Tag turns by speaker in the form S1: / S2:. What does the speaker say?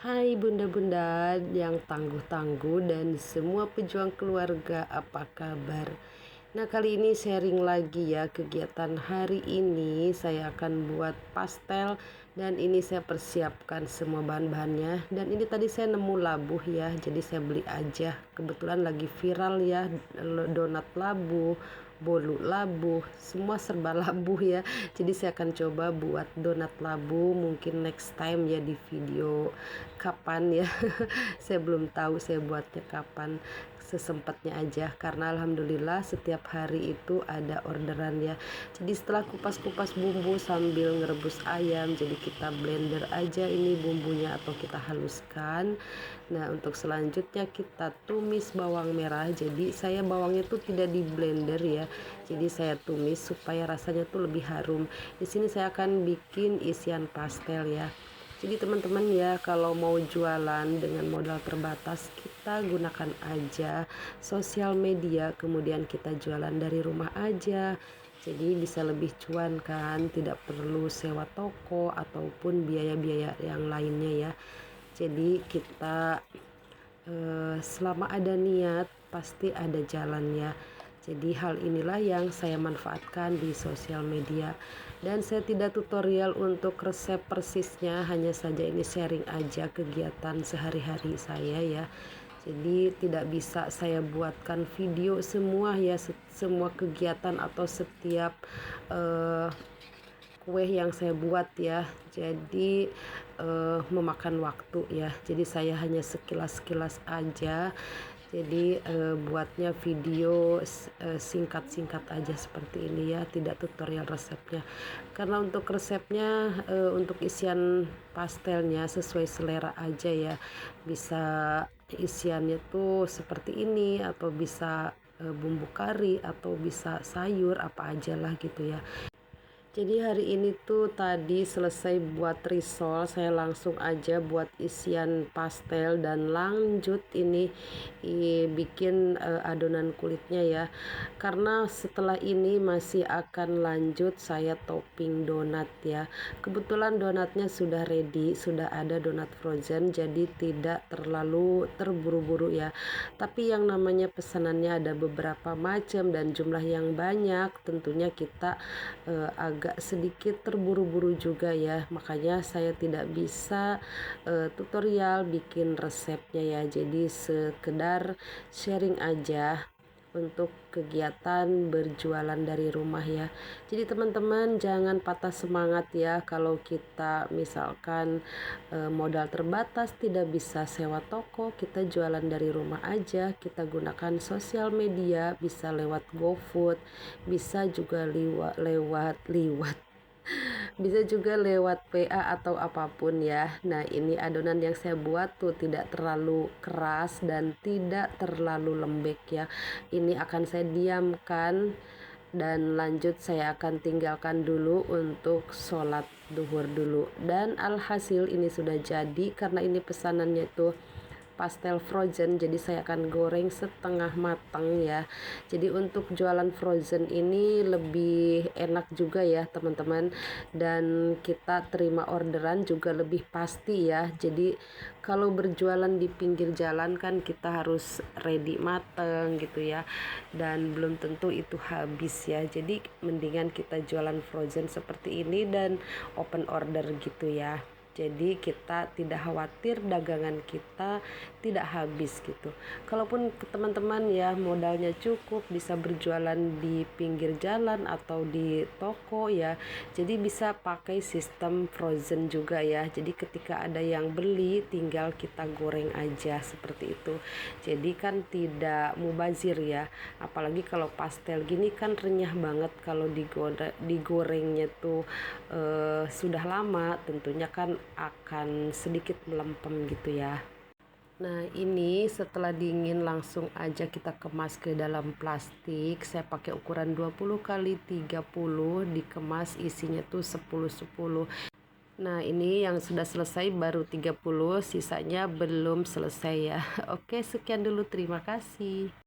S1: Hai bunda-bunda yang tangguh-tangguh dan semua pejuang keluarga, apa kabar? Nah, kali ini sharing lagi ya kegiatan hari ini. Saya akan buat pastel dan ini saya persiapkan semua bahan-bahannya. Dan ini tadi saya nemu labu ya, jadi saya beli aja. Kebetulan lagi viral ya, donat labu, bolu labu, semua serba labu ya. Jadi saya akan coba buat donat labu, mungkin next time ya di video kapan ya. Saya belum tahu saya buatnya kapan, sesempatnya aja, karena alhamdulillah setiap hari itu ada orderan ya. Jadi setelah kupas-kupas bumbu sambil ngerebus ayam, jadi kita blender aja ini bumbunya atau kita haluskan. Nah, untuk selanjutnya kita tumis bawang merah. Jadi saya bawangnya tuh tidak di blender ya, jadi saya tumis supaya rasanya tuh lebih harum. Di sini saya akan bikin isian pastel ya. Jadi teman-teman ya, kalau mau jualan dengan modal terbatas, kita gunakan aja sosial media, kemudian kita jualan dari rumah aja. Jadi bisa lebih cuan kan, tidak perlu sewa toko ataupun biaya-biaya yang lainnya ya. Jadi kita selama ada niat pasti ada jalannya. Jadi hal inilah yang saya manfaatkan di sosial media. Dan saya tidak tutorial untuk resep persisnya, hanya saja ini sharing aja kegiatan sehari-hari saya ya. Jadi tidak bisa saya buatkan video semua ya, semua kegiatan atau setiap kue yang saya buat ya. Jadi memakan waktu ya. Jadi saya hanya sekilas-sekilas aja. Jadi buatnya video singkat-singkat aja seperti ini ya, tidak tutorial resepnya. Karena untuk resepnya, untuk isian pastelnya sesuai selera aja ya. Bisa isiannya tuh seperti ini, atau bisa bumbu kari, atau bisa sayur apa aja lah gitu ya. Jadi hari ini tuh tadi selesai buat risol, saya langsung aja buat isian pastel dan lanjut ini bikin adonan kulitnya ya. Karena setelah ini masih akan lanjut saya topping donat ya. Kebetulan donatnya sudah ready, sudah ada donat frozen, jadi tidak terlalu terburu-buru ya. Tapi yang namanya pesanannya ada beberapa macam dan jumlah yang banyak, tentunya kita agak sedikit terburu-buru juga ya, makanya saya tidak bisa tutorial bikin resepnya ya. Jadi sekedar sharing aja untuk kegiatan berjualan dari rumah ya. Jadi teman-teman jangan patah semangat ya, kalau kita misalkan modal terbatas tidak bisa sewa toko, kita jualan dari rumah aja. Kita gunakan sosial media, bisa lewat GoFood, bisa juga lewat bisa juga lewat PA atau apapun ya. Nah, ini adonan yang saya buat tuh tidak terlalu keras dan tidak terlalu lembek ya. Ini akan saya diamkan dan lanjut saya akan tinggalkan dulu untuk sholat duhur dulu. Dan alhasil ini sudah jadi, karena ini pesanannya tuh pastel frozen, jadi saya akan goreng setengah matang ya. Jadi untuk jualan frozen ini lebih enak juga ya teman-teman, dan kita terima orderan juga lebih pasti ya. Jadi kalau berjualan di pinggir jalan kan kita harus ready mateng gitu ya, dan belum tentu itu habis ya. Jadi mendingan kita jualan frozen seperti ini dan open order gitu ya. Jadi kita tidak khawatir dagangan kita tidak habis gitu. Kalaupun teman-teman ya modalnya cukup, bisa berjualan di pinggir jalan atau di toko ya, jadi bisa pakai sistem frozen juga ya. Jadi ketika ada yang beli tinggal kita goreng aja seperti itu. Jadi kan tidak mubazir ya. Apalagi kalau pastel gini kan renyah banget, kalau digorengnya tuh sudah lama, tentunya kan akan sedikit melempem gitu ya. Nah, ini setelah dingin langsung aja kita kemas ke dalam plastik. Saya pakai ukuran 20 kali 30, dikemas isinya tuh 10-10. Nah, ini yang sudah selesai baru 30, sisanya belum selesai ya. Oke, sekian dulu, terima kasih.